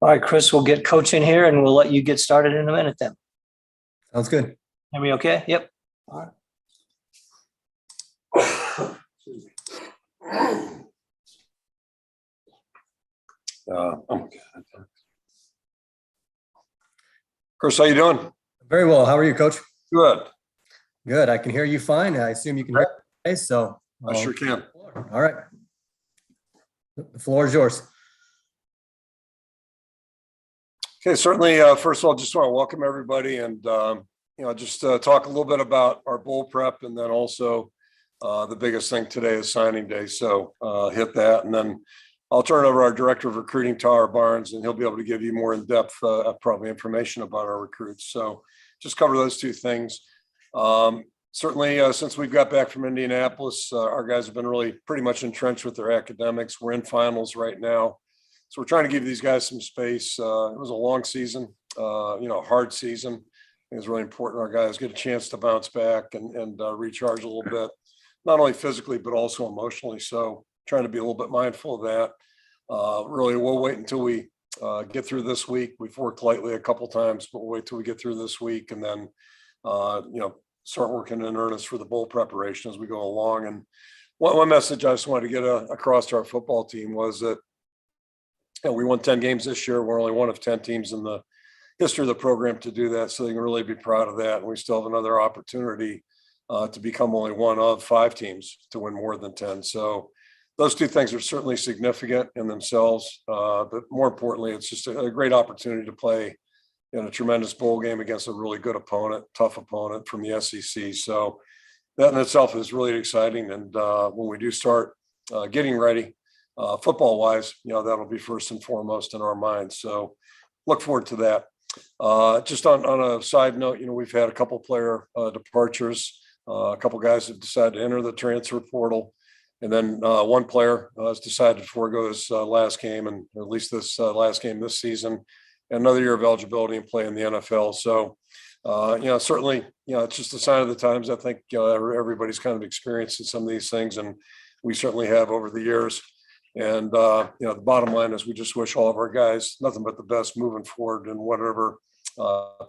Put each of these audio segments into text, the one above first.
All right, Chris, we'll get Coach in here and we'll let you get started in a minute then. Sounds good. Are we okay? Yep. All right. Chris, how you doing? Very well. How are you, Coach? Good. Good. I can hear you fine. I assume you can hear me. So I sure can. All right. The floor is yours. Okay, certainly. First of all, just want to welcome everybody and just talk a little bit about our bowl prep, and then also the biggest thing today is signing day. So hit that, and then I'll turn it over to our director of recruiting, Tyler Barnes, and he'll be able to give you more in-depth probably information about our recruits. So just cover those two things. Certainly, since we've got back from Indianapolis, our guys have been really pretty much entrenched with their academics. We're in finals right now. So we're trying to give these guys some space. It was a long season, hard season. I think it's really important our guys get a chance to bounce back and recharge a little bit, not only physically, but also emotionally. So trying to be a little bit mindful of that. Really, we'll wait until we get through this week. We've worked lightly a couple times, but we'll wait till we get through this week and then, start working in earnest for the bowl preparation as we go along. And one message I just wanted to get across to our football team was that we won 10 games this year. We're only one of 10 teams in the history of the program to do that. So they can really be proud of that. And we still have another opportunity to become only one of 5 teams to win more than 10. So those two things are certainly significant in themselves. But more importantly, it's just a great opportunity to play in a tremendous bowl game against a really good opponent, tough opponent from the SEC. So that in itself is really exciting. And when we do start getting ready, football wise, that'll be first and foremost in our minds. So look forward to that. Just on a side note, we've had a couple player departures. A couple guys have decided to enter the transfer portal. And then one player has decided to forego his last game, and or at least this last game this season, and another year of eligibility and play in the NFL. So, certainly, it's just a sign of the times. I think everybody's kind of experiencing some of these things, and we certainly have over the years. And, the bottom line is we just wish all of our guys nothing but the best moving forward in whatever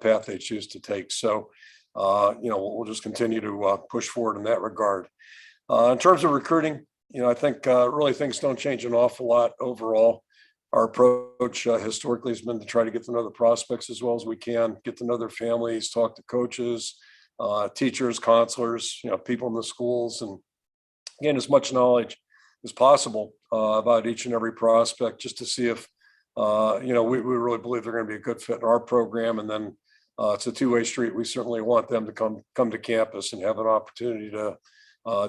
path they choose to take. So, we'll just continue to push forward in that regard. In terms of recruiting, I think really things don't change an awful lot overall. Our approach historically has been to try to get to know the prospects as well as we can, get to know their families, talk to coaches, teachers, counselors, people in the schools, and gain as much knowledge as possible about each and every prospect, just to see if, we really believe they're going to be a good fit in our program. And then it's a two-way street. We certainly want them to come to campus and have an opportunity to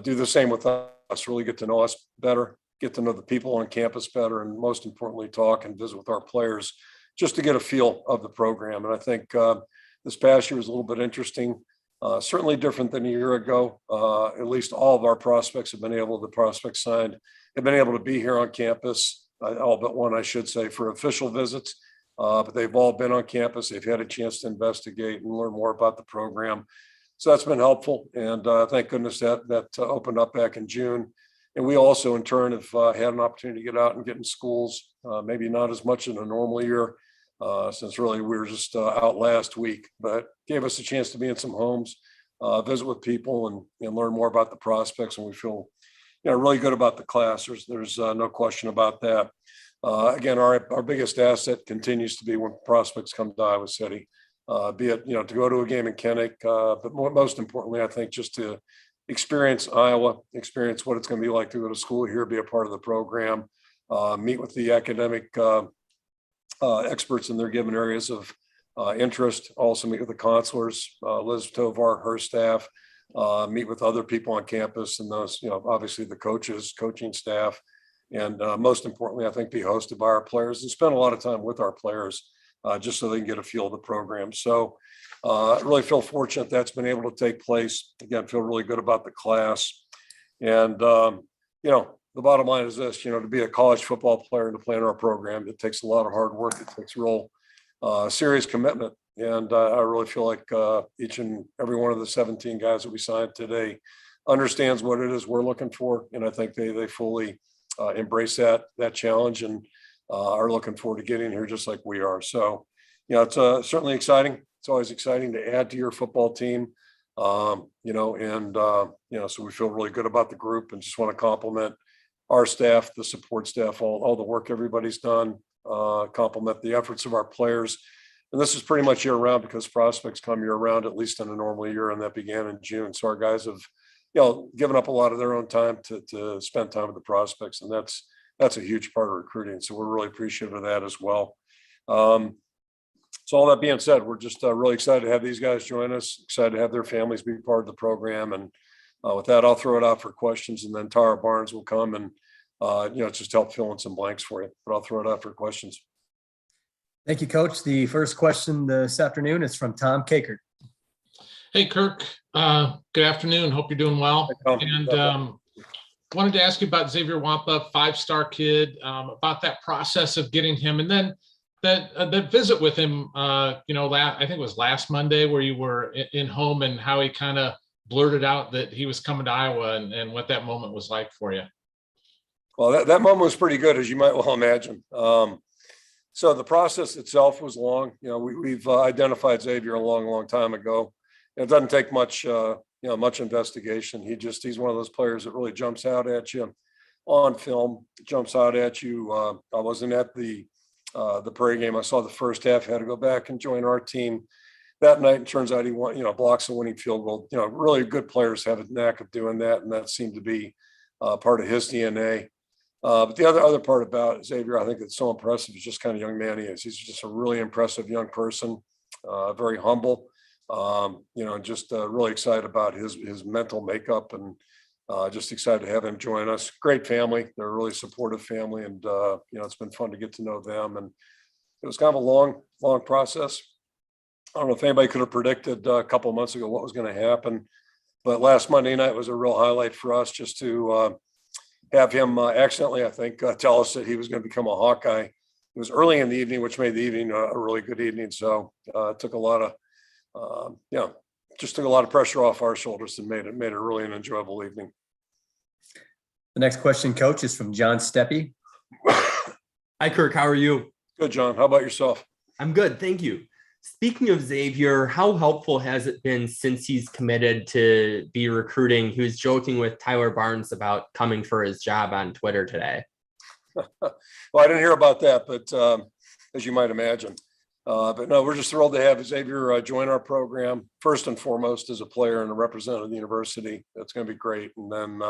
do the same with us, really get to know us better, get to know the people on campus better, and most importantly, talk and visit with our players just to get a feel of the program. And I think this past year was a little bit interesting, certainly different than a year ago. At least all of our prospects have been able to be here on campus, all but one, I should say, for official visits. But they've all been on campus. They've had a chance to investigate and learn more about the program. So that's been helpful. And thank goodness that opened up back in June. And we also, in turn, have had an opportunity to get out and get in schools, maybe not as much in a normal year, since really we were just out last week, but gave us a chance to be in some homes, visit with people and learn more about the prospects. And we feel, really good about the class. There's no question about that. Again, our biggest asset continues to be when prospects come to Iowa City, be it, to go to a game in Kinnick, but most importantly, I think just to experience Iowa, experience what it's going to be like to go to school here, be a part of the program, meet with the academic experts in their given areas of interest, also meet with the counselors, Liz Tovar, her staff, meet with other people on campus and those, obviously the coaches, coaching staff, and most importantly, I think be hosted by our players and spend a lot of time with our players just so they can get a feel of the program. So I really feel fortunate that's been able to take place. Again, feel really good about the class. And, the bottom line is this, to be a college football player and to play in our program, it takes a lot of hard work. It takes real serious commitment. And I really feel like each and every one of the 17 guys that we signed today understands what it is we're looking for. And I think they fully embrace that challenge. And are looking forward to getting here just like we are. So, it's certainly exciting. It's always exciting to add to your football team, so we feel really good about the group and just want to compliment our staff, the support staff, all the work everybody's done, compliment the efforts of our players. And this is pretty much year round because prospects come year round, at least in a normal year. And that began in June. So our guys have, given up a lot of their own time to spend time with the prospects. And that's a huge part of recruiting. So we're really appreciative of that as well. So all that being said, we're just really excited to have these guys join us, excited to have their families be part of the program. And with that, I'll throw it out for questions, and then Tara Barnes will come and, just help fill in some blanks for you. But I'll throw it out for questions. Thank you, Coach. The first question this afternoon is from Tom Kakert. Hey, Kirk. Good afternoon. Hope you're doing well. And wanted to ask you about Xavier Wampa, 5-star kid, about that process of getting him, and then that visit with him. I think it was last Monday where you were in home, and how he kind of blurted out that he was coming to Iowa, and what that moment was like for you. Well, that moment was pretty good, as you might well imagine. So the process itself was long. We've identified Xavier a long time ago. It doesn't take much, much investigation. He's one of those players that really jumps out at you on film, jumps out at you. I wasn't at the Prairie game. I saw the first half, had to go back and join our team that night. And turns out he blocks a winning field goal. Really good players have a knack of doing that. And that seemed to be part of his DNA. But the other part about Xavier, I think that's so impressive, is just kind of young man he is. He's just a really impressive young person, very humble, just really excited about his mental makeup, and just excited to have him join us. Great family. They're a really supportive family, and, it's been fun to get to know them. And it was kind of a long process. I don't know if anybody could have predicted a couple of months ago what was going to happen, but last Monday night was a real highlight for us, just to have him accidentally, I think, tell us that he was going to become a Hawkeye. It was early in the evening, which made the evening a really good evening. So it took a lot of pressure off our shoulders and made it really an enjoyable evening. The next question, Coach, is from John Steppe. Hi, Kirk. How are you? Good, John. How about yourself? I'm good. Thank you. Speaking of Xavier, how helpful has it been since he's committed to be recruiting? He was joking with Tyler Barnes about coming for his job on Twitter today. Well, I didn't hear about that, but as you might imagine. But no, we're just thrilled to have Xavier join our program, first and foremost as a player and a representative of the university. That's going to be great. And then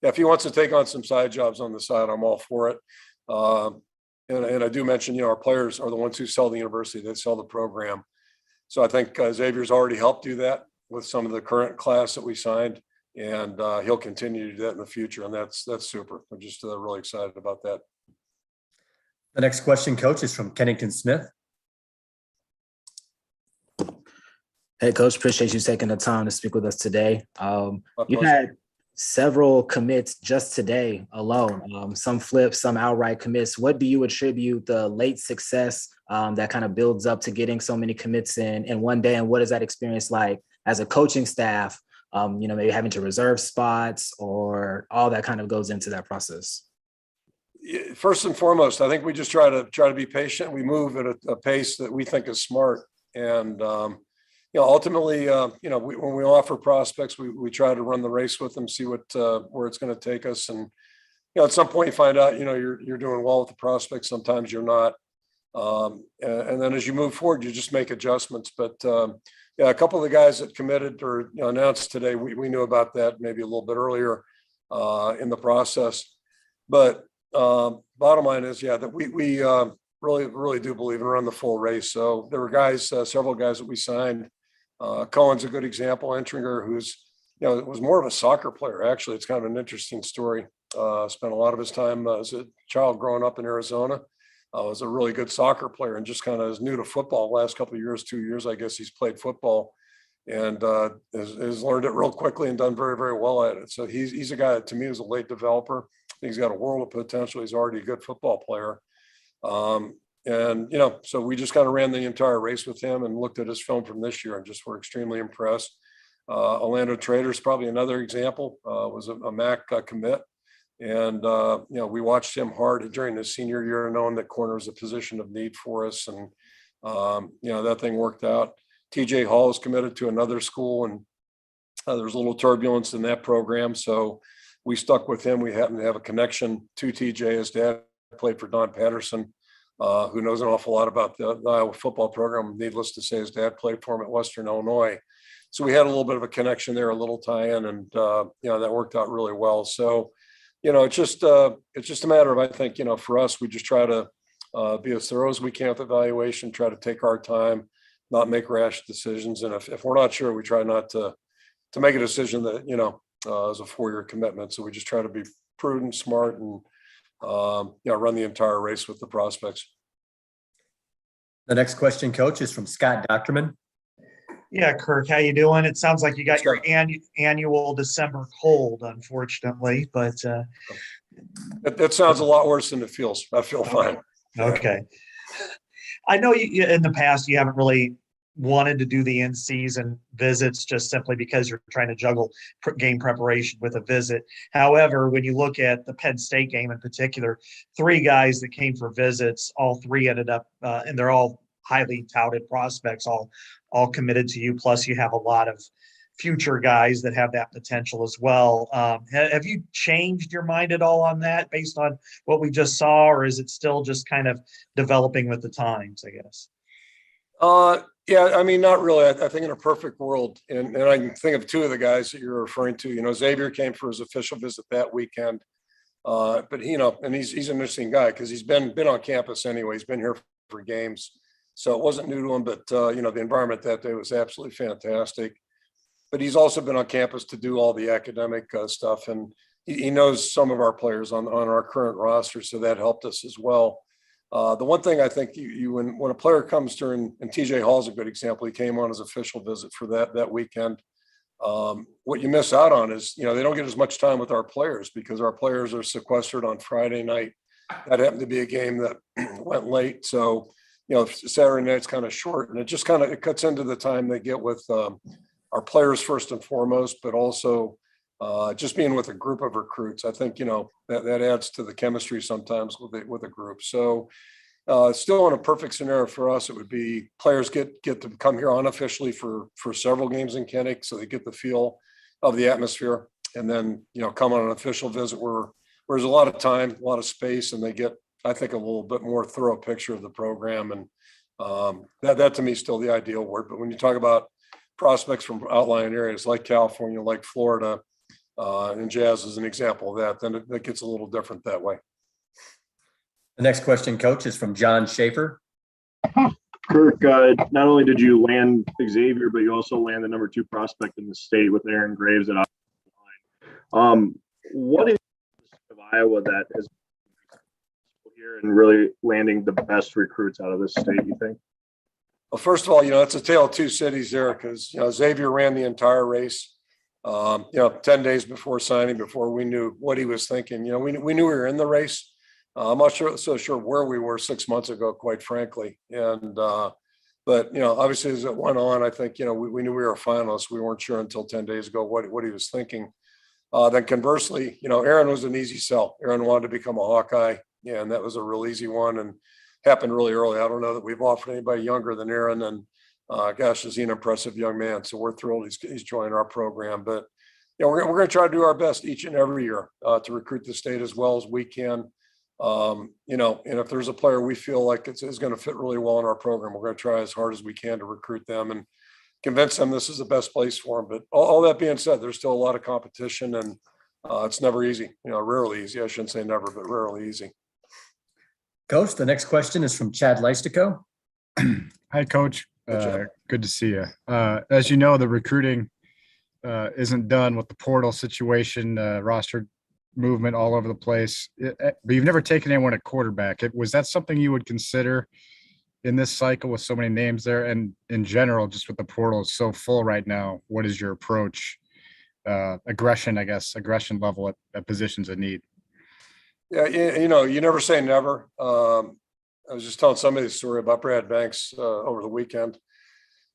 if he wants to take on some side jobs on the side, I'm all for it. And I do mention, our players are the ones who sell the university. They sell the program. So I think Xavier's already helped do that with some of the current class that we signed, and he'll continue to do that in the future. And that's super. I'm just really excited about that. The next question, Coach, is from Kennington Smith. Hey, Coach, appreciate you taking the time to speak with us today. You had several commits just today alone, some flips, some outright commits. What do you attribute the late success that kind of builds up to getting so many commits in one day? And what is that experience like as a coaching staff, maybe having to reserve spots, or all that kind of goes into that process? First and foremost, I think we just try to be patient. We move at a pace that we think is smart. And, ultimately, when we offer prospects, we try to run the race with them, see where it's going to take us. And, at some point you find out, you're doing well with the prospects. Sometimes you're not. And then as you move forward, you just make adjustments. But a couple of the guys that committed or announced today, we knew about that maybe a little bit earlier in the process. But bottom line is, that we really do believe in running the full race. So there were several guys that we signed. Cohen's a good example. Entringer, who's was more of a soccer player. Actually, it's kind of an interesting story. Spent a lot of his time as a child growing up in Arizona. Was a really good soccer player, and just kind of is new to football. Last couple of years, 2 years, I guess he's played football, and has learned it real quickly and done very, very well at it. So he's a guy that to me is a late developer. He's got a world of potential. He's already a good football player. So we just kind of ran the entire race with him and looked at his film from this year and just were extremely impressed. Orlando Trader's probably another example, was a MAC commit. And, we watched him hard during his senior year, knowing that corner is a position of need for us. And, that thing worked out. TJ Hall is committed to another school, and there's a little turbulence in that program. So we stuck with him. We happen to have a connection to TJ. His dad played for Don Patterson, who knows an awful lot about the Iowa football program. Needless to say, his dad played for him at Western Illinois. So we had a little bit of a connection there, a little tie-in, and, that worked out really well. So, it's just a matter of, I think, for us, we just try to be as thorough as we can with evaluation, try to take our time, not make rash decisions. And if we're not sure, we try not to make a decision that, is a 4-year commitment. So we just try to be prudent, smart, and, run the entire race with the prospects. The next question, Coach, is from Scott Docterman. Yeah, Kirk, how you doing? It sounds like you got your annual December cold, unfortunately, but That sounds a lot worse than it feels. I feel fine. okay. I know you in the past you haven't really wanted to do the in-season visits just simply because you're trying to juggle game preparation with a visit. However, when you look at the Penn State game in particular, 3 guys that came for visits, all 3 ended up, and they're all highly touted prospects, all committed to you. Plus, you have a lot of future guys that have that potential as well. Have you changed your mind at all on that based on what we just saw, or is it still just kind of developing with the times, I guess? Yeah, I mean, not really. I think in a perfect world, and I can think of 2 of the guys that you're referring to. Xavier came for his official visit that weekend, but and he's an interesting guy because he's been on campus anyway. He's been here for games, so it wasn't new to him. But the environment that day was absolutely fantastic. But he's also been on campus to do all the academic stuff, and he knows some of our players on our current roster, so that helped us as well. The one thing I think when a player comes during, and TJ Hall's a good example, he came on his official visit for that weekend. What you miss out on is, they don't get as much time with our players because our players are sequestered on Friday night. That happened to be a game that went late. So, Saturday night's kind of short, and it cuts into the time they get with our players first and foremost, but also just being with a group of recruits. I think, that adds to the chemistry sometimes with a group. So still in a perfect scenario for us, it would be players get to come here unofficially for several games in Kinnick, so they get the feel of the atmosphere, and then, come on an official visit where there's a lot of time, a lot of space, and they get, I think, a little bit more thorough picture of the program. And that to me is still the ideal word. But when you talk about prospects from outlying areas like California, like Florida, and Jazz is an example of that, then it gets a little different that way. The next question, Coach, is from John Schaefer. Kirk, not only did you land Xavier, but you also land the number 2 prospect in the state with Aaron Graves at offensive line. What is of Iowa that has been here and really landing the best recruits out of this state, you think? Well, first of all, it's a tale of 2 cities there because, Xavier ran the entire race, 10 days before signing, before we knew what he was thinking. We knew we were in the race. I'm not so sure where we were 6 months ago, quite frankly. And, but, obviously as it went on, I think, we knew we were finalists. We weren't sure until 10 days ago what he was thinking. Then conversely, Aaron was an easy sell. Aaron wanted to become a Hawkeye, and that was a real easy one and happened really early. I don't know that we've offered anybody younger than Aaron, and gosh, is he an impressive young man. So we're thrilled he's joined our program. But, we're going to try to do our best each and every year to recruit the state as well as we can. And if there's a player we feel like is going to fit really well in our program, we're going to try as hard as we can to recruit them and convince them this is the best place for them. But all that being said, there's still a lot of competition, and it's never easy, rarely easy. I shouldn't say never, but rarely easy. Coach, the next question is from Chad Leistico. Hi, Coach. Good to see you. As you know, the recruiting isn't done with the portal situation, roster movement all over the place. But you've never taken anyone at quarterback. Was that something you would consider in this cycle with so many names there? And in general, just with the portal is so full right now, what is your approach? Aggression level at positions of need? Yeah, you never say never. I was just telling somebody the story about Brad Banks over the weekend.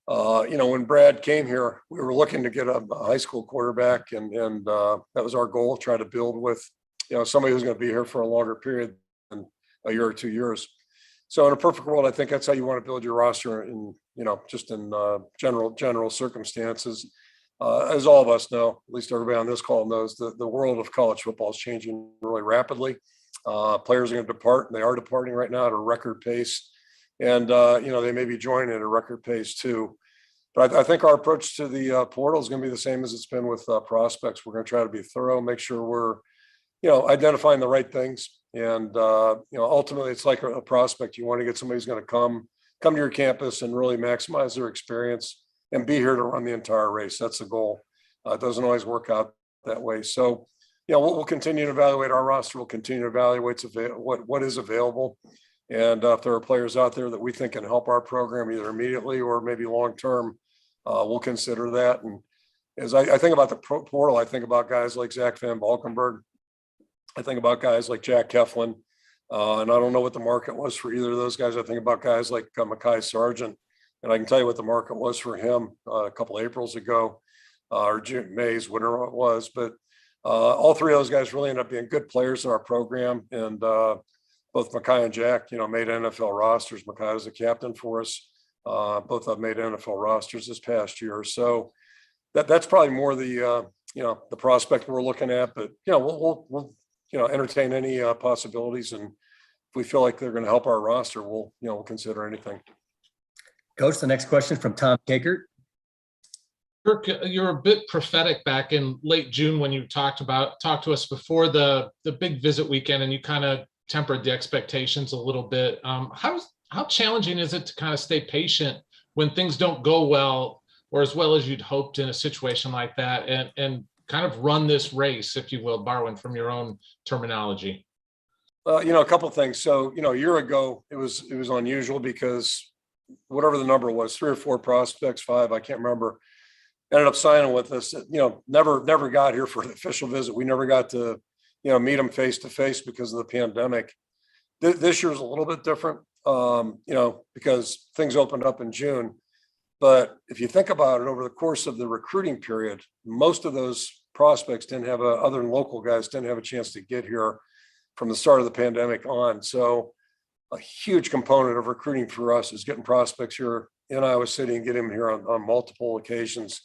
When Brad came here, we were looking to get a high school quarterback, and that was our goal, try to build with somebody who's going to be here for a longer period than a year or 2 years. So in a perfect world, I think that's how you want to build your roster in, just in general circumstances. As all of us know, at least everybody on this call knows, the world of college football is changing really rapidly. Players are going to depart, and they are departing right now at a record pace. And, they may be joining at a record pace too. But I think our approach to the portal is going to be the same as it's been with prospects. We're going to try to be thorough, make sure we're, identifying the right things. And, ultimately it's like a prospect. You want to get somebody who's going to come to your campus and really maximize their experience and be here to run the entire race. That's the goal. It doesn't always work out that way. So, we'll continue to evaluate our roster. We'll continue to evaluate what is available. And if there are players out there that we think can help our program either immediately or maybe long-term, we'll consider that. And as I think about the portal, I think about guys like Zach Van Valkenburg. I think about guys like Jack Keflin. And I don't know what the market was for either of those guys. I think about guys like Mekhi Sargent. And I can tell you what the market was for him a couple of Aprils ago, or June, May's, whatever it was. But all three of those guys really ended up being good players in our program. And both Mekhi and Jack, made NFL rosters. Mekhi was a captain for us. Both have made NFL rosters this past year. So that's probably more the prospect we're looking at. But we'll entertain any possibilities, and if we feel like they're going to help our roster, we'll consider anything. Coach, the next question from Tom Kakert. Kirk, you're a bit prophetic back in late June when you talked to us before the big visit weekend, and you kind of tempered the expectations a little bit. How challenging is it to kind of stay patient when things don't go well or as well as you'd hoped in a situation like that, and kind of run this race, if you will, borrowing from your own terminology? A couple of things. So, a year ago, it was unusual because whatever the number was, 3 or 4 prospects, 5, I can't remember, ended up signing with us. Never got here for an official visit. We never got to, meet them face to face because of the pandemic. This year's a little bit different, because things opened up in June. But if you think about it, over the course of the recruiting period, most of those prospects didn't have other than local guys, didn't have a chance to get here from the start of the pandemic on. So a huge component of recruiting for us is getting prospects here in Iowa City and getting them here on multiple occasions.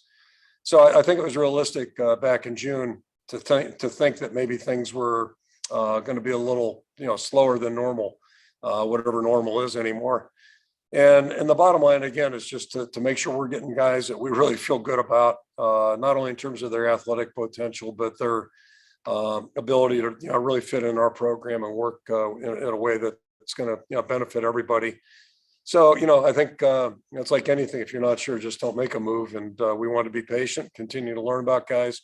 So I think it was realistic back in June to think that maybe things were going to be a little, slower than normal, whatever normal is anymore. And the bottom line, again, is just to make sure we're getting guys that we really feel good about, not only in terms of their athletic potential, but their ability to really fit in our program and work in a way that's going to benefit everybody. So, I think it's like anything. If you're not sure, just don't make a move. And we want to be patient, continue to learn about guys.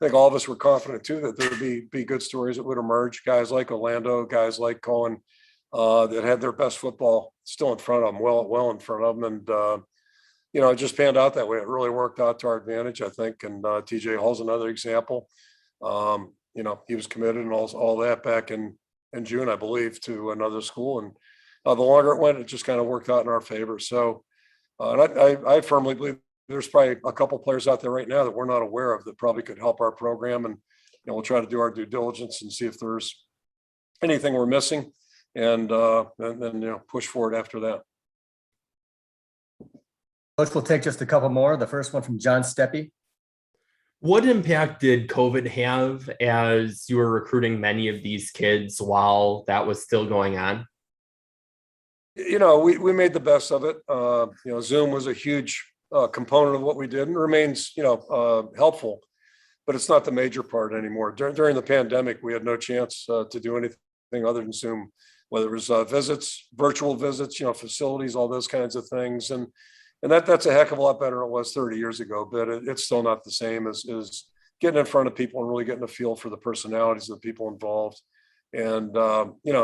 I think all of us were confident too that there would be good stories that would emerge. Guys like Orlando, guys like Cohen, that had their best football still in front of them, well in front of them. And, it just panned out that way. It really worked out to our advantage, I think. And TJ Hall's another example. He was committed and all that back in June, I believe, to another school. And the longer it went, it just kind of worked out in our favor. So and I firmly believe there's probably a couple players out there right now that we're not aware of that probably could help our program. And we'll try to do our due diligence and see if there's anything we're missing. And then push forward after that. Coach, we'll take just a couple more. The first one from John Steppe. What impact did COVID have as you were recruiting many of these kids while that was still going on? We made the best of it. Zoom was a huge component of what we did and remains, helpful, but it's not the major part anymore. During the pandemic, we had no chance to do anything other than Zoom, whether it was visits, virtual visits, facilities, all those kinds of things. And that's a heck of a lot better than it was 30 years ago, but it's still not the same as getting in front of people and really getting a feel for the personalities of the people involved. And,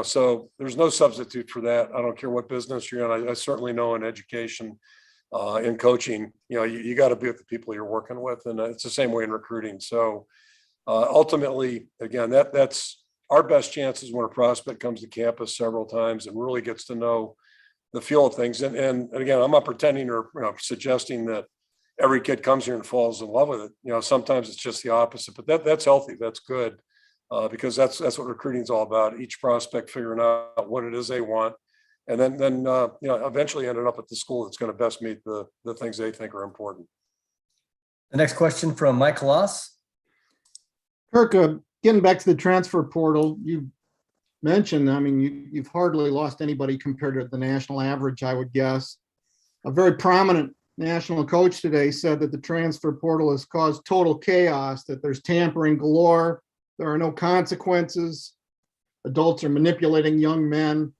so there's no substitute for that. I don't care what business you're in. I certainly know in education, in coaching, you got to be with the people you're working with. And it's the same way in recruiting. So ultimately, again, that's our best chances when a prospect comes to campus several times and really gets to know the feel of things. And again, I'm not pretending or suggesting that every kid comes here and falls in love with it. Sometimes it's just the opposite, but that's healthy. That's good. because that's what recruiting is all about. Each prospect figuring out what it is they want, and then eventually ended up at the school that's going to best meet the things they think are important. The next question from Mike Kloss. Kirk, getting back to the transfer portal, you mentioned, I mean, you've hardly lost anybody compared to the national average, I would guess. A very prominent national coach today said that the transfer portal has caused total chaos, that there's tampering galore, there are no consequences, adults are manipulating young men.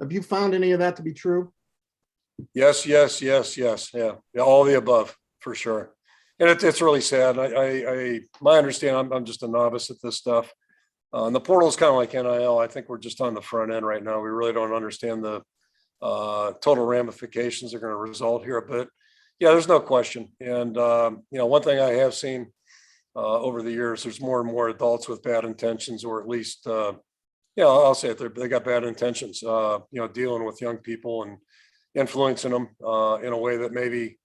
Have you found any of that to be true? Yes. Yeah. All the above, for sure. And it's really sad. My understanding, I'm just a novice at this stuff. And the portal is kind of like NIL. I think we're just on the front end right now. We really don't understand the total ramifications that are going to result here. But yeah, there's no question. And, one thing I have seen over the years, there's more and more adults with bad intentions, or at least, I'll say it, they got bad intentions, dealing with young people and influencing them in a way that maybe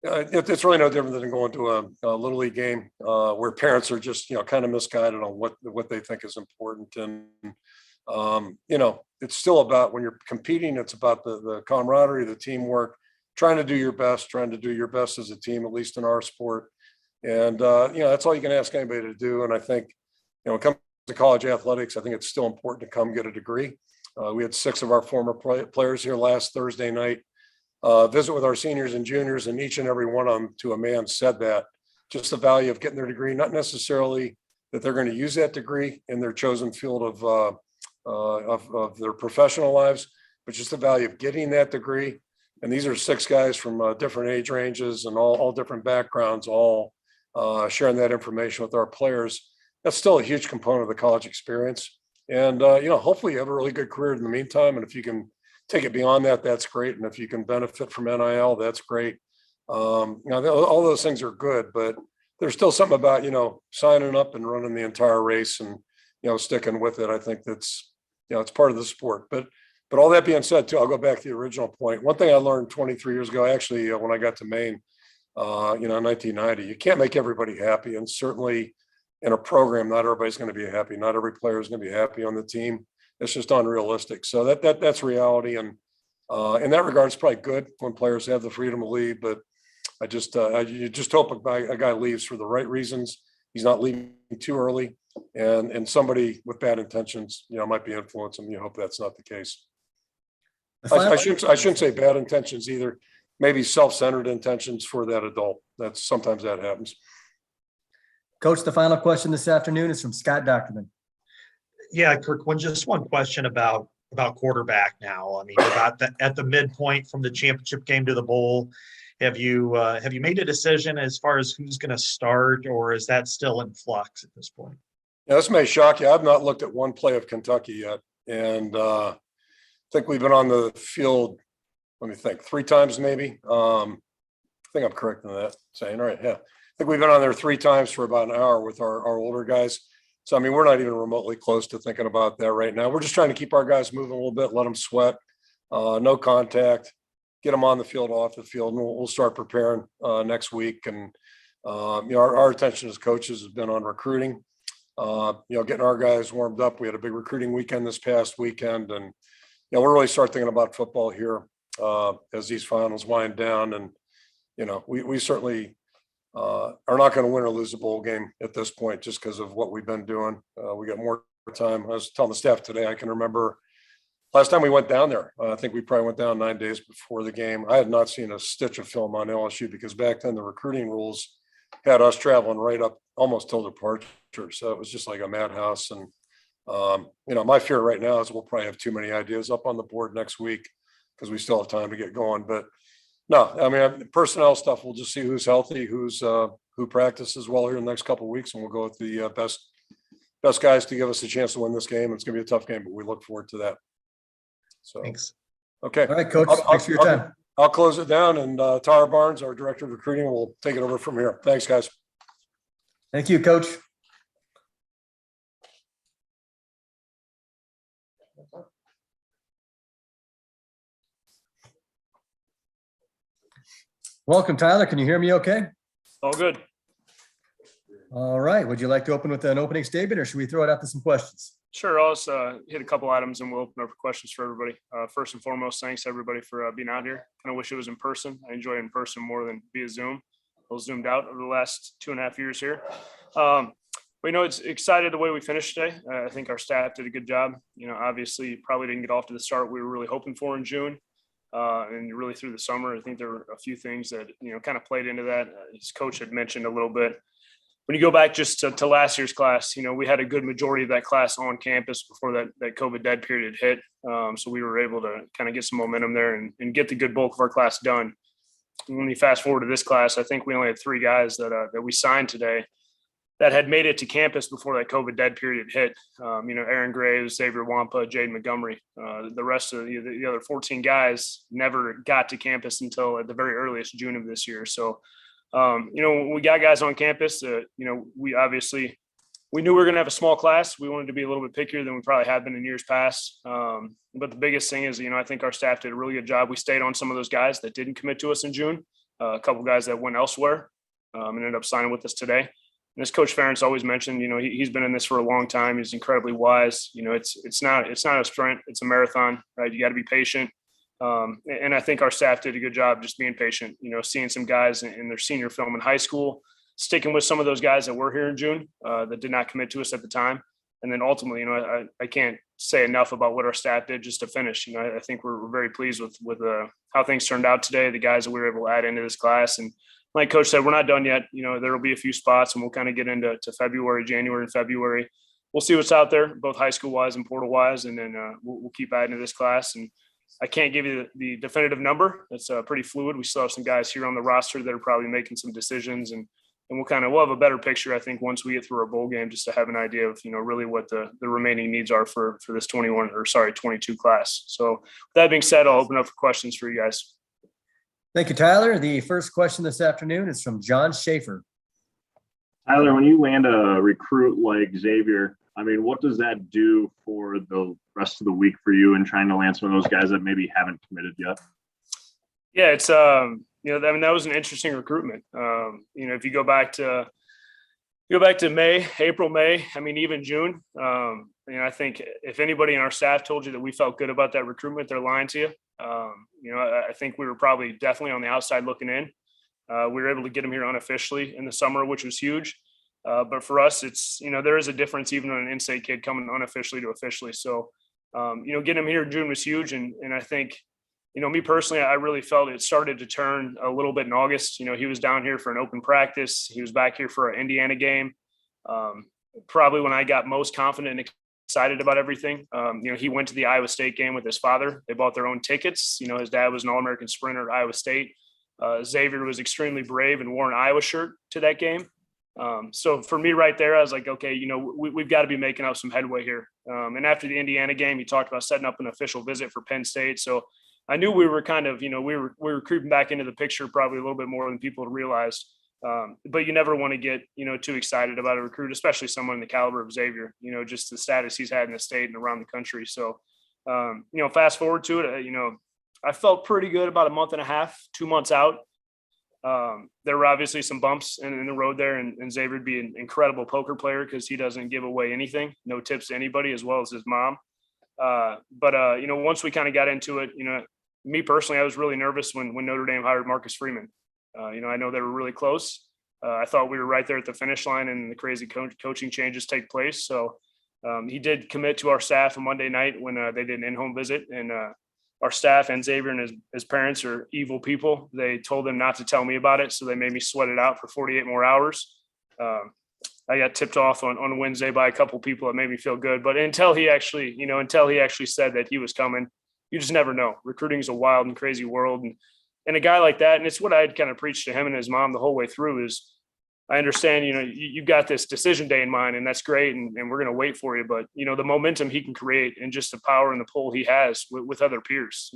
it's really no different than going to a little league game where parents are just, kind of misguided on what they think is important. And, it's still about, when you're competing, it's about the camaraderie, the teamwork, trying to do your best as a team, at least in our sport. And, that's all you can ask anybody to do. And I think, when it comes to college athletics, I think it's still important to come get a degree. We had 6 of our former players here last Thursday night visit with our seniors and juniors, and each and every one of them, to a man, said that just the value of getting their degree, not necessarily that they're going to use that degree in their chosen field of their professional lives, but just the value of getting that degree. And these are 6 guys from different age ranges and all different backgrounds, all sharing that information with our players. That's still a huge component of the college experience. And, hopefully you have a really good career in the meantime. And if you can take it beyond that, that's great. And if you can benefit from NIL, that's great. All those things are good, but there's still something about, signing up and running the entire race and, sticking with it. I think that's, it's part of the sport. But all that being said, too, I'll go back to the original point. One thing I learned 23 years ago, actually, when I got to Maine, in 1990, you can't make everybody happy. And certainly in a program, not everybody's going to be happy. Not every player is going to be happy on the team. It's just unrealistic. So that's reality. And in that regard, it's probably good when players have the freedom to leave. But you just hope a guy leaves for the right reasons. He's not leaving too early, and somebody with bad intentions, might be influencing him. You hope that's not the case. I shouldn't say bad intentions either. Maybe self-centered intentions for that adult. Sometimes that happens. Coach, the final question this afternoon is from Scott Docterman. Yeah, Kirk, just one question about quarterback now. I mean, at the midpoint from the championship game to the bowl, have you made a decision as far as who's going to start, or is that still in flux at this point? Yeah, this may shock you. I've not looked at one play of Kentucky yet. And I think we've been on the field, let me think, 3 times maybe. I think I'm correct in that saying, all right, yeah. I think we've been on there 3 times for about an hour with our older guys. So, I mean, we're not even remotely close to thinking about that right now. We're just trying to keep our guys moving a little bit, let them sweat, no contact, get them on the field, off the field, and we'll start preparing next week. And, our attention as coaches has been on recruiting, getting our guys warmed up. We had a big recruiting weekend this past weekend, and, we're really start thinking about football here as these finals wind down. And, we certainly are not going to win or lose a bowl game at this point just because of what we've been doing. We got more time. I was telling the staff today, I can remember last time we went down there. I think we probably went down 9 days before the game. I had not seen a stitch of film on LSU because back then the recruiting rules had us traveling right up almost till departure. So it was just like a madhouse. And, my fear right now is we'll probably have too many ideas up on the board next week because we still have time to get going. But no, I mean, personnel stuff, we'll just see who's healthy, who practices well here in the next couple of weeks, and we'll go with the best guys to give us a chance to win this game. It's going to be a tough game, but we look forward to that. So, thanks. Okay. All right, Coach. Thanks for your time. I'll close it down, and Tara Barnes, our director of recruiting, will take it over from here. Thanks, guys. Thank you, Coach. Welcome, Tyler. Can you hear me okay? All good. All right. Would you like to open with an opening statement or should we throw it out to some questions? Sure, I'll just hit a couple items and we'll open up for questions for everybody. First and foremost, thanks everybody for being out here. Kind of wish it was in person. I enjoy it in person more than via Zoom. I was zoomed out over the last 2.5 years here. But it's excited the way we finished today. I think our staff did a good job. Obviously probably didn't get off to the start we were really hoping for in June. And really through the summer, I think there were a few things that, kind of played into that. His coach had mentioned a little bit. When you go back just to last year's class, we had a good majority of that class on campus before that COVID dead period hit. So we were able to kind of get some momentum there and get the good bulk of our class done. And when you fast forward to this class, I think we only had 3 guys that we signed today that had made it to campus before that COVID dead period hit. Aaron Graves, Xavier Wampa, Jade Montgomery. The rest of the other 14 guys never got to campus until at the very earliest June of this year. So when we got guys on campus, we knew we were going to have a small class. We wanted to be a little bit pickier than we probably have been in years past. But the biggest thing is, I think our staff did a really good job. We stayed on some of those guys that didn't commit to us in June, a couple guys that went elsewhere and ended up signing with us today. And as Coach Ferentz always mentioned, he's been in this for a long time. He's incredibly wise. It's not a sprint, it's a marathon, right? You got to be patient. And I think our staff did a good job just being patient, seeing some guys in their senior film in high school, sticking with some of those guys that were here in June that did not commit to us at the time. And then ultimately, I can't say enough about what our staff did just to finish. I think we're very pleased with how things turned out today, the guys that we were able to add into this class. And like Coach said, we're not done yet. There will be a few spots and we'll kind of get into January and February. We'll see what's out there, both high school wise and portal wise. And then we'll keep adding to this class. And I can't give you the definitive number. It's pretty fluid. We still have some guys here on the roster that are probably making some decisions and we'll have a better picture, I think, once we get through our bowl game, just to have an idea of, really what the remaining needs are for this 22 class. So with that being said, I'll open up for questions for you guys. Thank you, Tyler. The first question this afternoon is from John Schaefer. Tyler, when you land a recruit like Xavier, what does that do for the rest of the week for you and trying to land some of those guys that maybe haven't committed yet? Yeah, it's that was an interesting recruitment. If you go back to April, May, even June, I think if anybody in our staff told you that we felt good about that recruitment, they're lying to you. I think we were probably definitely on the outside looking in. We were able to get him here unofficially in the summer, which was huge. But for us, it's, there is a difference even on an in-state kid coming unofficially to officially. So, getting him here in June was huge. And I think, me personally, I really felt it started to turn a little bit in August. He was down here for an open practice. He was back here for an Indiana game. Probably when I got most confident and excited about everything. He went to the Iowa State game with his father. They bought their own tickets. His dad was an All-American sprinter at Iowa State. Xavier was extremely brave and wore an Iowa shirt to that game. So for me right there, I was like, okay, we've got to be making up some headway here. And after the Indiana game, he talked about setting up an official visit for Penn State. So I knew we were kind of, we were creeping back into the picture probably a little bit more than people had realized. But you never want to get, too excited about a recruit, especially someone in the caliber of Xavier, just the status he's had in the state and around the country. So, fast forward to it, I felt pretty good about a month and a half, 2 months out. There were obviously some bumps in the road there, and Xavier would be an incredible poker player because he doesn't give away anything, no tips to anybody, as well as his mom. But once we kind of got into it, me personally, I was really nervous when Notre Dame hired Marcus Freeman. I know they were really close. I thought we were right there at the finish line and the crazy coaching changes take place. So he did commit to our staff on Monday night when they did an in-home visit, and our staff and Xavier and his parents are evil people. They told them not to tell me about it. So they made me sweat it out for 48 more hours. I got tipped off on Wednesday by a couple people that made me feel good, but until he actually said that he was coming, you just never know. Recruiting is a wild and crazy world. And a guy like that, and it's what I had kind of preached to him and his mom the whole way through, is I understand, you've got this decision day in mind, and that's great. And we're going to wait for you. But, the momentum he can create and just the power and the pull he has with other peers,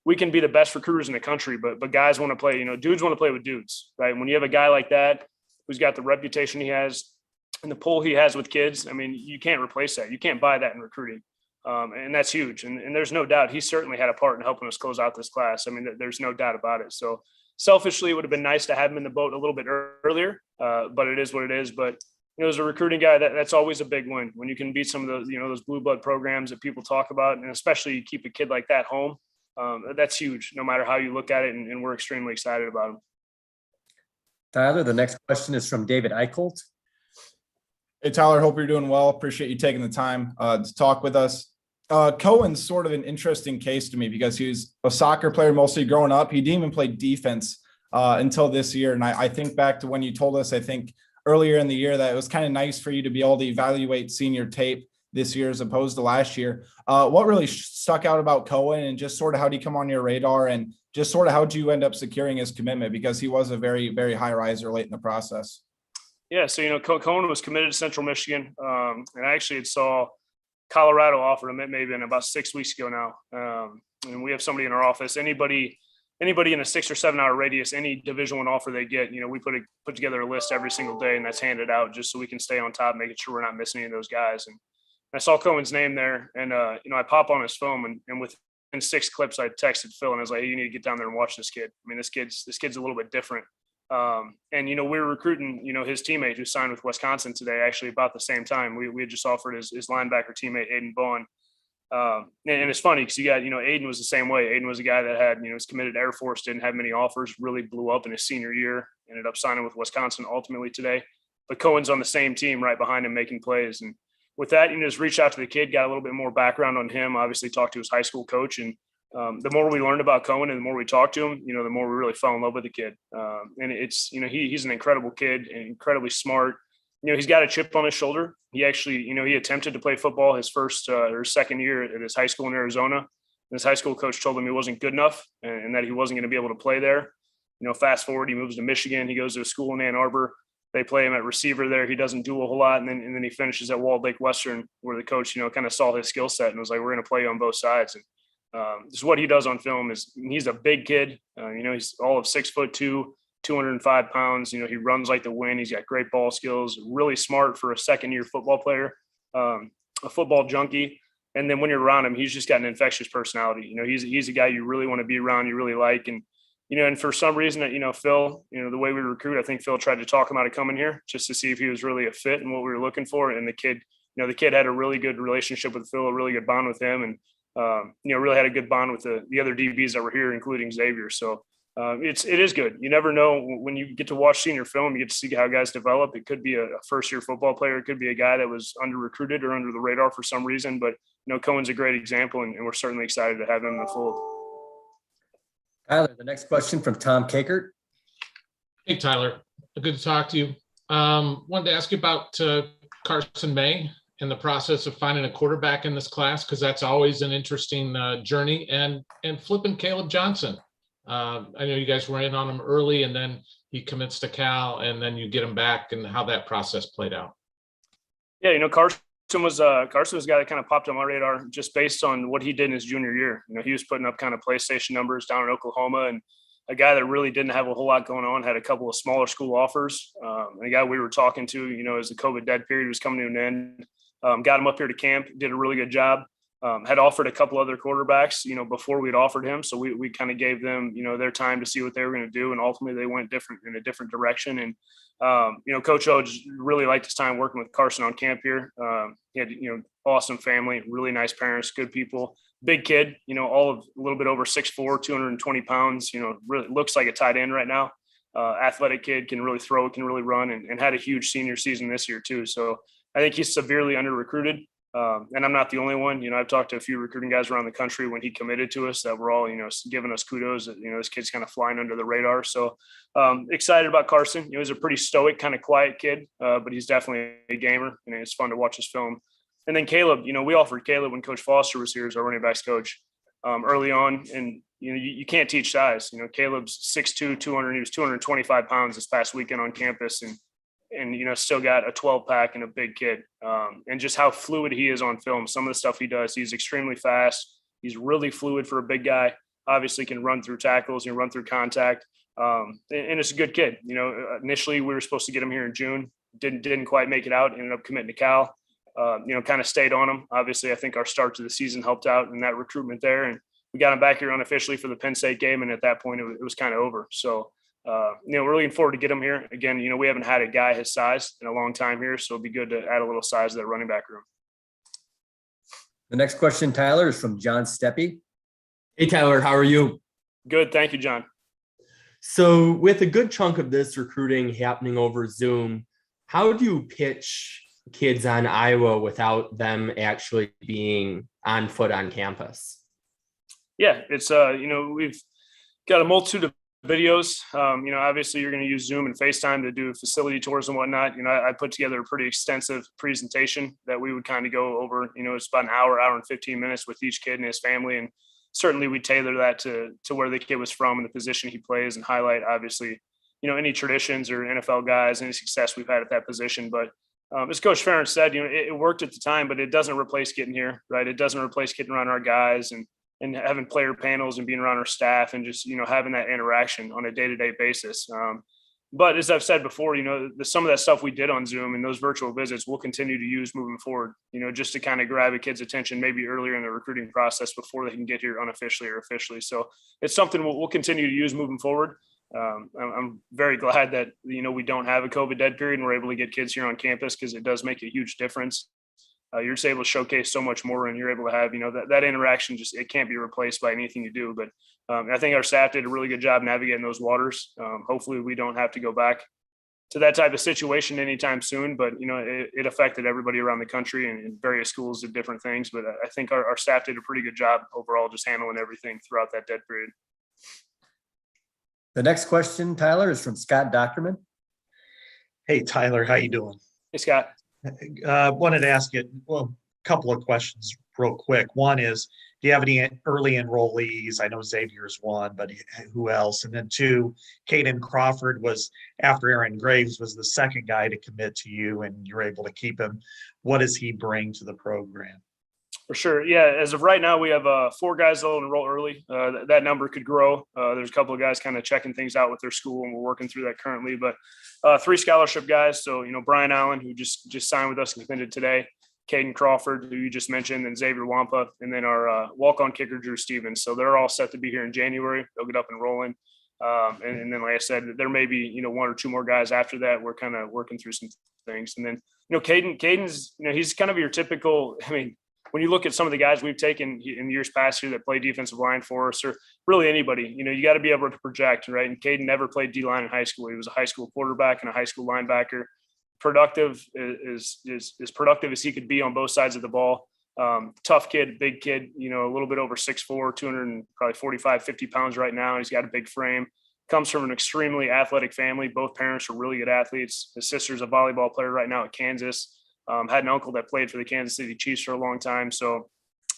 we can be the best recruiters in the country, but guys want to play, dudes want to play with dudes, right? When you have a guy like that, who's got the reputation he has and the pull he has with kids, you can't replace that. You can't buy that in recruiting. And that's huge. And there's no doubt he certainly had a part in helping us close out this class. There's no doubt about it. So selfishly, it would have been nice to have him in the boat a little bit earlier. but it is what it is. But as a recruiting guy, that's always a big win when you can beat some of those, those blue blood programs that people talk about, and especially you keep a kid like that home. That's huge, no matter how you look at it, and we're extremely excited about him. Tyler, the next question is from David Eichholt. Hey, Tyler, hope you're doing well. Appreciate you taking the time to talk with us. Cohen's sort of an interesting case to me because he was a soccer player mostly growing up. He didn't even play defense until this year. And I think back to when you told us, I think earlier in the year, that it was kind of nice for you to be able to evaluate senior tape this year as opposed to last year. What really stuck out about Cohen, and just sort of how did he come on your radar, and just sort of how did you end up securing his commitment, because he was a very, very high riser late in the process? Yeah, so Cohen was committed to Central Michigan, and I actually had saw Colorado offered him. It may have been about 6 weeks ago now, and we have somebody in our office. Anybody in a 6 or 7 hour radius, any Division I offer they get, we put together a list every single day, and that's handed out just so we can stay on top, making sure we're not missing any of those guys. And I saw Cohen's name there, and I pop on his phone, and within 6 clips, I texted Phil, and I was like, hey, you need to get down there and watch this kid. I mean, this kid's a little bit different. And we were recruiting, his teammate who signed with Wisconsin today, actually about the same time. We had just offered his linebacker teammate, Aiden Vaughn. And it's funny because you got, Aiden was the same way. Aiden was a guy that had, was committed to Air Force, didn't have many offers, really blew up in his senior year, ended up signing with Wisconsin ultimately today. But Cohen's on the same team right behind him making plays. And with that, just reached out to the kid, got a little bit more background on him, obviously talked to his high school coach. And the more we learned about Cohen and the more we talked to him, the more we really fell in love with the kid. And it's, he's an incredible kid and incredibly smart. He's got a chip on his shoulder. He actually, he attempted to play football his first or second year at his high school in Arizona. And his high school coach told him he wasn't good enough and that he wasn't going to be able to play there. Fast forward, he moves to Michigan. He goes to a school in Ann Arbor. They play him at receiver there. He doesn't do a whole lot. And then he finishes at Walled Lake Western, where the coach, kind of saw his skill set and was like, we're going to play you on both sides. And this is what he does on film. Is he's a big kid. He's all of 6'2", 205 pounds. He runs like the wind. He's got great ball skills, really smart for a second-year football player, a football junkie. And then when you're around him, he's just got an infectious personality. He's a guy you really want to be around, you really like. And, and for some reason that, Phil, the way we recruit, I think Phil tried to talk him out of coming here just to see if he was really a fit and what we were looking for. And the kid had a really good relationship with Phil, a really good bond with him. And, really had a good bond with the other DBs that were here, including Xavier. So it is good. You never know when you get to watch senior film, you get to see how guys develop. It could be a first-year football player. It could be a guy that was under-recruited or under the radar for some reason. But, Cohen's a great example, and we're certainly excited to have him in the fold. Tyler, the next question from Tom Kakert. Hey, Tyler. Good to talk to you. Wanted to ask you about Carson May in the process of finding a quarterback in this class, because that's always an interesting journey, and flipping Caleb Johnson. I know you guys were in on him early, and then he commits to Cal, and then you get him back, and how that process played out. Yeah, Carson was a guy that kind of popped on my radar just based on what he did in his junior year. He was putting up kind of PlayStation numbers down in Oklahoma, and a guy that really didn't have a whole lot going on, had a couple of smaller school offers. And a guy we were talking to, as the COVID dead period was coming to an end, got him up here to camp, did a really good job. Had offered a couple other quarterbacks, before we'd offered him. So we kind of gave them, their time to see what they were going to do. And ultimately they went in a different direction. And, Coach O just really liked his time working with Carson on camp here. He had, awesome family, really nice parents, good people, big kid, all of a little bit over 6'4", 220 pounds, really looks like a tight end right now. Athletic kid, can really throw, can really run, and had a huge senior season this year too. So I think he's severely under-recruited. And I'm not the only one. I've talked to a few recruiting guys around the country when he committed to us that were all, giving us kudos that, this kid's kind of flying under the radar. So excited about Carson. He's a pretty stoic, kind of quiet kid, but he's definitely a gamer, and it's fun to watch his film. And then Caleb, we offered Caleb when Coach Foster was here as our running backs coach early on. And, you can't teach size. Caleb's 6'2", 200, he was 225 pounds this past weekend on campus, and still got a 12-pack and a big kid. And just how fluid he is on film. Some of the stuff he does, he's extremely fast. He's really fluid for a big guy. Obviously can run through tackles and run through contact. And it's a good kid. Initially we were supposed to get him here in June. Didn't quite make it out. Ended up committing to Cal. Kind of stayed on him. Obviously, I think our start to the season helped out in that recruitment there. And we got him back here unofficially for the Penn State game. And at that point, it was kind of over. So, we're looking forward to get him here again. We haven't had a guy his size in a long time here, so it'd be good to add a little size to that running back room. The next question, Tyler, is from John Steppe. Hey, Tyler, how are you? Good. Thank you, John. So with a good chunk of this recruiting happening over Zoom, how do you pitch kids on Iowa without them actually being on foot on campus? Yeah, it's, we've got a multitude of videos. Obviously you're going to use Zoom and FaceTime to do facility tours and whatnot. I put together a pretty extensive presentation that we would kind of go over. It's about an hour and 15 minutes with each kid and his family. And certainly we tailor that to where the kid was from and the position he plays, and highlight, obviously, any traditions or NFL guys, any success we've had at that position. But as Coach Ferentz said, it worked at the time, but it doesn't replace getting here, right? It doesn't replace getting around our guys and having player panels and being around our staff and just, having that interaction on a day-to-day basis. But as I've said before, some of that stuff we did on Zoom and those virtual visits we'll continue to use moving forward, just to kind of grab a kid's attention maybe earlier in the recruiting process before they can get here unofficially or officially. So it's something we'll continue to use moving forward. I'm very glad that, we don't have a COVID dead period and we're able to get kids here on campus, because it does make a huge difference. You're just able to showcase so much more, and you're able to have, that interaction, just, it can't be replaced by anything you do. But I think our staff did a really good job navigating those waters. Hopefully we don't have to go back to that type of situation anytime soon, but it affected everybody around the country, and various schools did different things. But I think our staff did a pretty good job overall, just handling everything throughout that dead period. The next question, Tyler, is from Scott Docterman. Hey, Tyler, how you doing? Hey, Scott. Wanted to ask you, a couple of questions real quick. One is, do you have any early enrollees? I know Xavier's one, but who else? And then two, Caden Crawford was, after Aaron Graves, was the second guy to commit to you, and you're able to keep him. What does he bring to the program? For sure. Yeah. As of right now, we have 4 guys that will enroll early. That number could grow. There's a couple of guys kind of checking things out with their school, and we're working through that currently. But 3 scholarship guys. So, Brian Allen, who just signed with us and committed today, Caden Crawford, who you just mentioned, and Xavier Wampa, and then our walk-on kicker, Drew Stevens. So they're all set to be here in January. They'll get up and rolling. And then, like I said, there may be, 1 or 2 more guys after that. We're kind of working through some things. And then, Caden's, he's kind of your typical, when you look at some of the guys we've taken in years past here that play defensive line for us, or really anybody, you got to be able to project, right? And Caden never played D-line in high school. He was a high school quarterback and a high school linebacker. Productive is productive as he could be on both sides of the ball. Tough kid, big kid, a little bit over 6'4", 245, 50 pounds right now. He's got a big frame. Comes from an extremely athletic family. Both parents are really good athletes. His sister's a volleyball player right now at Kansas. Had an uncle that played for the Kansas City Chiefs for a long time. So,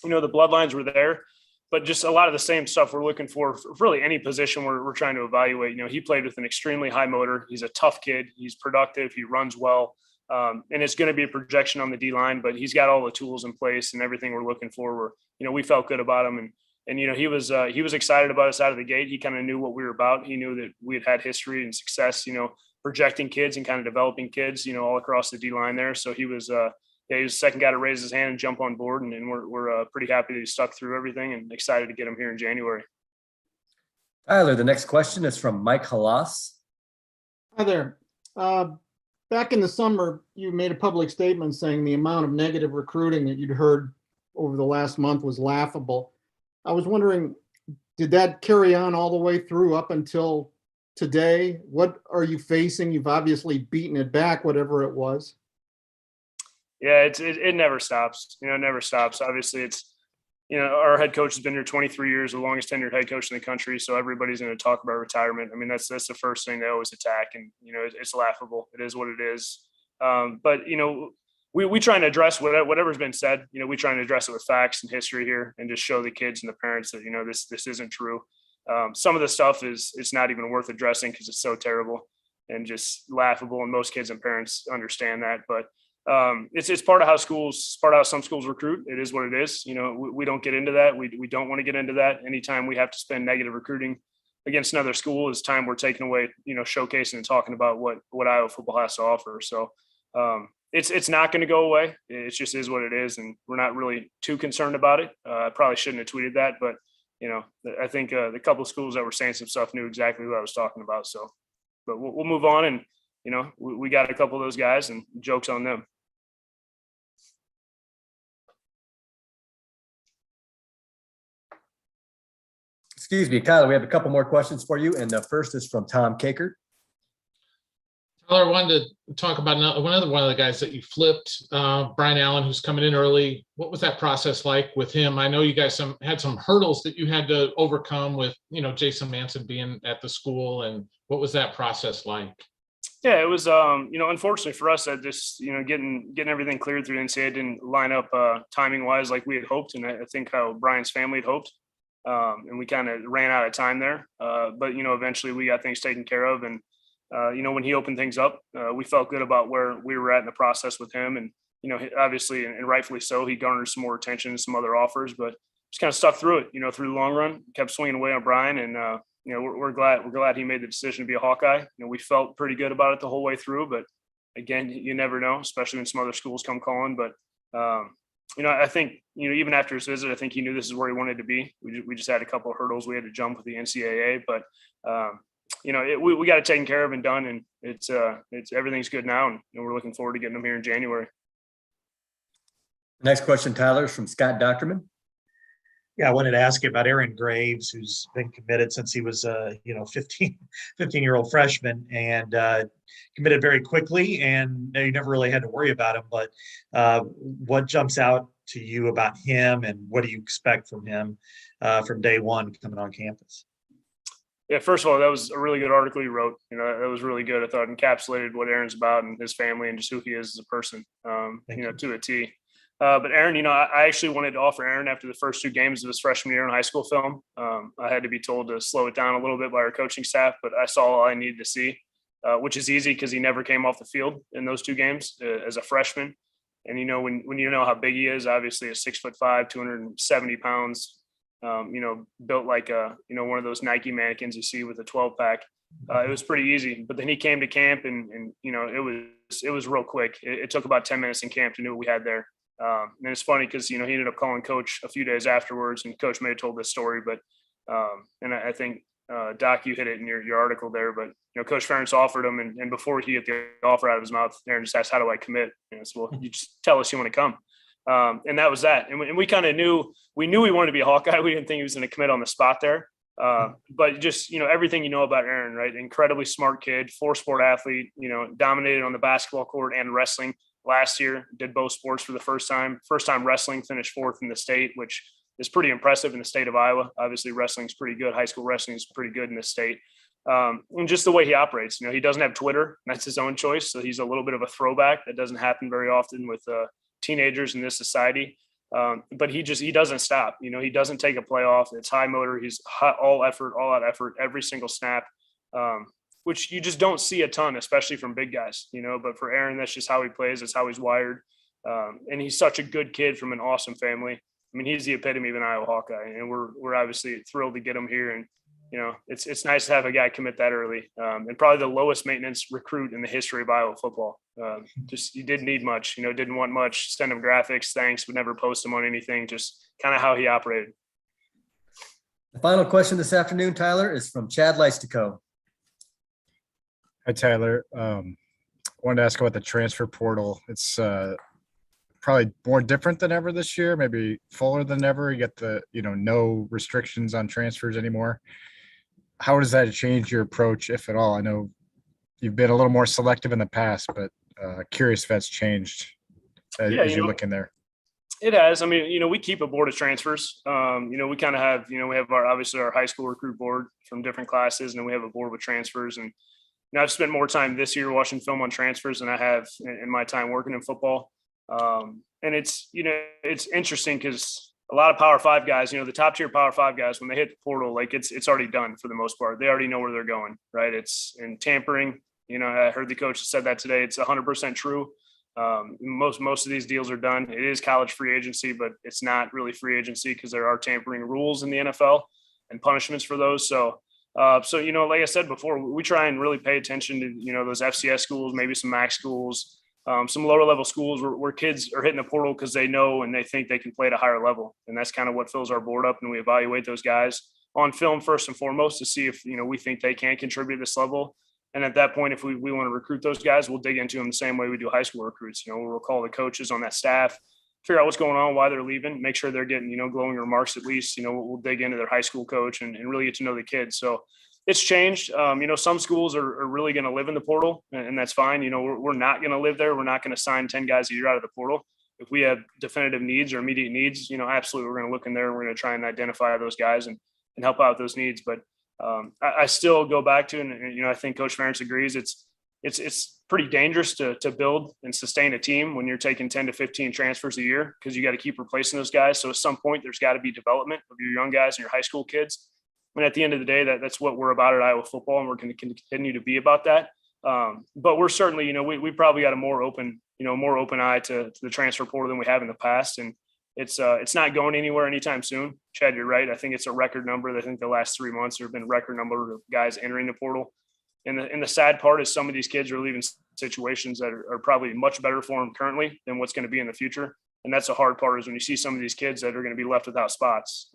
the bloodlines were there, but just a lot of the same stuff we're looking for really any position we're trying to evaluate. He played with an extremely high motor. He's a tough kid. He's productive. He runs well. And it's going to be a projection on the D-line, but he's got all the tools in place and everything we're looking for. We felt good about him. And he was excited about us out of the gate. He kind of knew what we were about. He knew that we had history and success, projecting kids and kind of developing kids, all across the D-line there. So he was the second guy to raise his hand and jump on board. And we're pretty happy that he stuck through everything and excited to get him here in January. Tyler, the next question is from Mike Halas. Hi there. Back in the summer, you made a public statement saying the amount of negative recruiting that you'd heard over the last month was laughable. I was wondering, did that carry on all the way through up until today? What are you facing? You've obviously beaten it back, whatever it was. Yeah, it never stops. It never stops. Obviously, it's, our head coach has been here 23 years, the longest tenured head coach in the country. So everybody's going to talk about retirement. That's the first thing they always attack. And, it's laughable. It is what it is. But, we try and address whatever's been said. We try and address it with facts and history here, and just show the kids and the parents that, this isn't true. Some of the stuff it's not even worth addressing because it's so terrible and just laughable. And most kids and parents understand that, but it's part of how some schools recruit. It is what it is. We don't get into that. We don't want to get into that. Anytime we have to spend negative recruiting against another school is time we're taking away, showcasing and talking about what Iowa football has to offer. So it's not going to go away. It just is what it is. And we're not really too concerned about it. I probably shouldn't have tweeted that, but I think the couple of schools that were saying some stuff knew exactly what I was talking about. So but we'll move on. And, we got a couple of those guys, and joke's on them. Excuse me, Tyler, we have a couple more questions for you. And the first is from Tom Caker. Tyler, I wanted to talk about one of the guys that you flipped, Brian Allen, who's coming in early. What was that process like with him? I know you guys had some hurdles that you had to overcome with, Jason Manson being at the school, and what was that process like? Yeah, it was, unfortunately for us, that just, getting everything cleared through NCAA didn't line up timing wise like we had hoped, and I think how Brian's family had hoped. And we kind of ran out of time there. But, eventually we got things taken care of. And, when he opened things up, we felt good about where we were at in the process with him. And, obviously, and rightfully so, he garnered some more attention and some other offers, but just kind of stuck through it, through the long run, kept swinging away on Brian. And, we're glad he made the decision to be a Hawkeye. We felt pretty good about it the whole way through, but again, you never know, especially when some other schools come calling. But, I think, even after his visit, I think he knew this is where he wanted to be. We just had a couple of hurdles we had to jump with the NCAA, but, we got it taken care of and done, and it's everything's good now. And we're looking forward to getting him here in January. Next question, Tyler, is from Scott Docterman. Yeah, I wanted to ask you about Aaron Graves, who's been committed since he was 15-year-old freshman, and committed very quickly, and you never really had to worry about him. But what jumps out to you about him, and what do you expect from him from day one coming on campus? Yeah, first of all, that was a really good article you wrote. That was really good. I thought it encapsulated what Aaron's about and his family and just who he is as a person, to a T. But Aaron, I actually wanted to offer Aaron after the first 2 games of his freshman year in high school film. I had to be told to slow it down a little bit by our coaching staff, but I saw all I needed to see, which is easy because he never came off the field in those 2 games as a freshman. And, when you know how big he is, obviously a 6'5", 270 pounds, built like one of those Nike mannequins you see with a 12-pack. It was pretty easy, but then he came to camp and it was real quick. It took about 10 minutes in camp to know what we had there. And it's funny because, he ended up calling coach a few days afterwards, and coach may have told this story, but, and I think, Doc, you hit it in your article there, but, Coach Ferentz offered him, and before he get the offer out of his mouth, Aaron just asked, how do I commit? And it's, well, you just tell us you want to come. And that was that. And we kind of knew we wanted to be a Hawkeye. We didn't think he was going to commit on the spot there. But just, everything about Aaron, right? Incredibly smart kid, 4-sport athlete, dominated on the basketball court and wrestling. Last year, did both sports for the first time wrestling, finished 4th in the state, which is pretty impressive in the state of Iowa. Obviously wrestling's pretty good. High school wrestling is pretty good in the state. And just the way he operates, he doesn't have Twitter. That's his own choice. So he's a little bit of a throwback. That doesn't happen very often with teenagers in this society. But he doesn't stop. He doesn't take a play off. It's high motor. He's all out effort, every single snap. Which you just don't see a ton, especially from big guys, but for Aaron, that's just how he plays. That's how he's wired. And he's such a good kid from an awesome family. I mean, he's the epitome of an Iowa Hawkeye, and we're obviously thrilled to get him here. And, it's nice to have a guy commit that early, and probably the lowest maintenance recruit in the history of Iowa football. Just, you didn't need much, didn't want much, send him graphics, thanks, would never post him on anything, just kind of how he operated. The final question this afternoon, Tyler, is from Chad Leistico. Hi, Tyler. Wanted to ask about the transfer portal. It's probably more different than ever this year, maybe fuller than ever. You get the, no restrictions on transfers anymore. How does that change your approach, if at all? I know you've been a little more selective in the past, but curious if that's changed as you're looking there. It has. I mean, we keep a board of transfers. We kind of have, we have obviously our high school recruit board from different classes, and then we have a board with transfers. And I've spent more time this year watching film on transfers than I have in my time working in football. And it's interesting because a lot of Power 5 guys, the top tier Power 5 guys, when they hit the portal, like it's already done for the most part. They already know where they're going, right? It's in tampering. I heard the coach said that today. It's 100% true. Most of these deals are done. It is college free agency, but it's not really free agency because there are tampering rules in the NFL and punishments for those. So, like I said before, we try and really pay attention to, those FCS schools, maybe some MAC schools, some lower level schools where kids are hitting the portal because they know and they think they can play at a higher level. And that's kind of what fills our board up. And we evaluate those guys on film first and foremost to see if, we think they can contribute to this level. And at that point, if we want to recruit those guys, we'll dig into them the same way we do high school recruits. We'll call the coaches on that staff, figure out what's going on, why they're leaving, make sure they're getting, glowing remarks at least. We'll dig into their high school coach and really get to know the kids. So it's changed. Some schools are really going to live in the portal, and that's fine. We're not going to live there. We're not going to sign 10 guys a year out of the portal. If we have definitive needs or immediate needs, absolutely, we're going to look in there and we're going to try and identify those guys and help out those needs. But I still go back to, and I think Coach Ferentz agrees, it's pretty dangerous to build and sustain a team when you're taking 10 to 15 transfers a year, because you got to keep replacing those guys. So at some point, there's got to be development of your young guys and your high school kids. And at the end of the day, that's what we're about at Iowa football, and we're going to continue to be about that. But we're certainly, we probably got a more open eye to the transfer portal than we have in the past. And it's not going anywhere anytime soon. Chad, you're right. I think it's a record number. I think the last 3 months there have been a record number of guys entering the portal. And the sad part is some of these kids are leaving situations that are probably much better for them currently than what's going to be in the future. And that's the hard part, is when you see some of these kids that are going to be left without spots.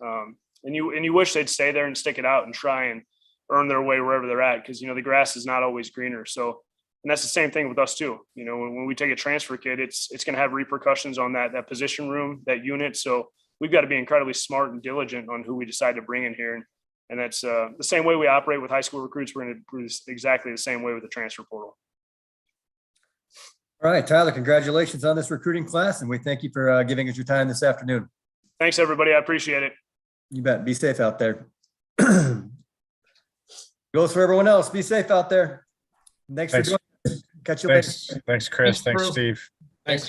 And you wish they'd stay there and stick it out and try and earn their way wherever they're at, because the grass is not always greener. So, and that's the same thing with us too. When we take a transfer kid, it's going to have repercussions on that position room, that unit. So we've got to be incredibly smart and diligent on who we decide to bring in here. And that's the same way we operate with high school recruits. We're going to do exactly the same way with the transfer portal. All right, Tyler, congratulations on this recruiting class, and we thank you for giving us your time this afternoon. Thanks, everybody. I appreciate it. You bet. Be safe out there. Goes for everyone else. Be safe out there. Thanks. For joining us. Catch you later. Thanks, Chris. Thanks, Steve. Thanks.